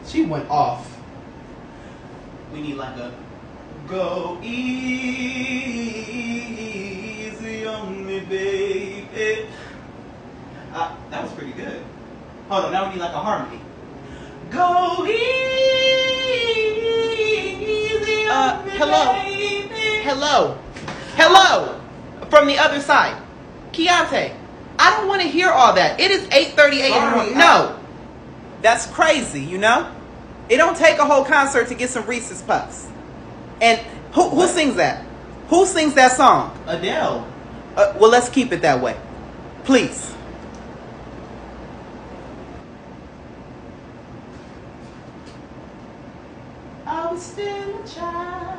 She went off. We need like a go easy on me, baby. That was pretty good. Hold on, now we need like a harmony. Go easy on me, hello. baby. Hello. From the other side. Keontae, I don't want to hear all that. It is 8:38 in the morning. No. That's crazy, you know? It don't take a whole concert to get some Reese's Puffs. And who sings that? Who sings that song? Adele. Well, let's keep it that way. Please. I was still a child.